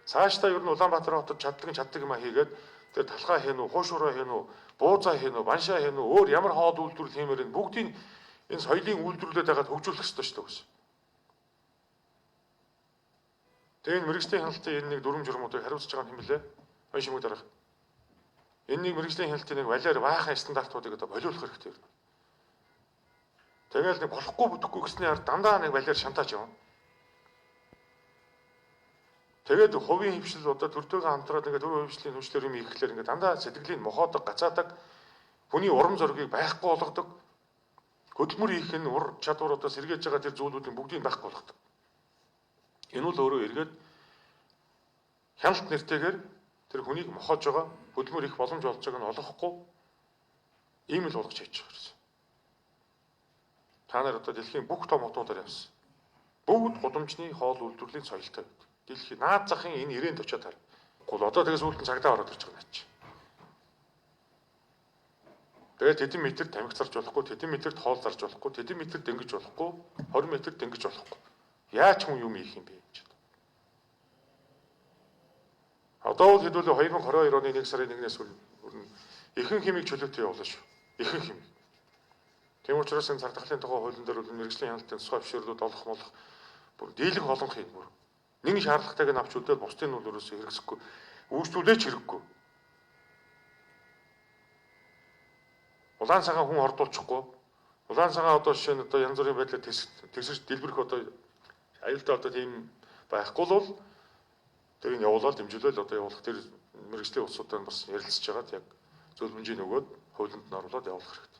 Цаашдаа ер нь Улаанбаатар хотод чаддаг юм хийгээд тэр талхаа хийн үү, хуушураа хийн үү, буузаа хийн үү, баншаа хийн үү, өөр ямар хоол үйлдвэрлэл хиймээр энэ бүгдийг энэ соёлын үйлдвэрлэлээд байгаад хөгжүүлэх ёстой шүү дээ. Тэгээ энэ мэрэгжлийн хяналтын энэ нэг дүрм журмуудыг хариуцж байгаа юм хэмлээ. Ой шимэг дараах. Энэ нэг мэрэгжлийн хяналтын нэг валиар баахан стандартуудыг одоо болиулах хэрэгтэй юм. Тэгэл нэг болохгүй бүтэхгүй гэсний ард дандаа нэг валиар шантаач явна. Тэгээд хувийн хвшил одоо төртөөгөө хамтраад ингээд төр хвшлийн хүчлэр юм ихэхлээр ингээд дандаа сэтгэлийн мохоодог, гацаадаг, хүний урам зоригийг байхгүй болгодог. Хөдөлмөр хийх нь ур чадваруудаа сэргээж байгаа тэр зүйлүүдийн бүгдийг байхгүй болгодог. Энэ бол өөрөө эргээд хяналт нэртэйгээр тэр хүнийг мохоож байгаа, хөдөлмөр их боломж олж байгааг нь олохгүй ийм л болгож хийж байгаа юм. Та нар одоо дэлхийн бүх том хотуудаар явсан. Бүгд гудамжны хоол үйлдвэрлэлийн соёлтой. Дэлхийн наад захын энэ 90-д очиад хар. Гол одоо тэгээс үүлдэн цагдаа ороод ирж байгаа юм чи. Тэгээд тэдэн метр тамхи зарж болохгүй, тэдэн метрт хоол зарж болохгүй, тэдэн метр дэнгэж болохгүй, 20 метр дэнгэж болохгүй. Яаж хүн юм ийх юм бэ гэж. Одоо бол хэдүүлээ 2022 оны 1 сарын 1-ээс хүрнэ ихэнх хэмийг чөлөөтэй явуулна шүү. Ихэнх хэмийг. Тийм учраас энэ цагдахлын тухай хуулийн дээр бол мэрэгжлийн хяналтын тусгай зөвшөөрлүүд олох молох бүр дийлэнх олонх юм бүр. Нэг шаардлагатайг нь авч үзээд бусдын нь бол ерөөсөө хэрэгсэхгүй. Үйлчлүүлээч хэрэггүй. Улаан цагаан хүн ордуулчихгүй. Улаан цагаан одоо жишээ нь одоо янз бүрийн байдлаар тэгсэрч дэлбэрэх одоо аюултай одоо тийм байхгүй бол тэрийг явуулаад дэмжүүлэл одоо явуулах тэр мэрэгжлийн улсуудаар бас ярилцж байгаад яг зөвлөмжийг өгөөд хуулинд нь оруулаад явуулах хэрэгтэй.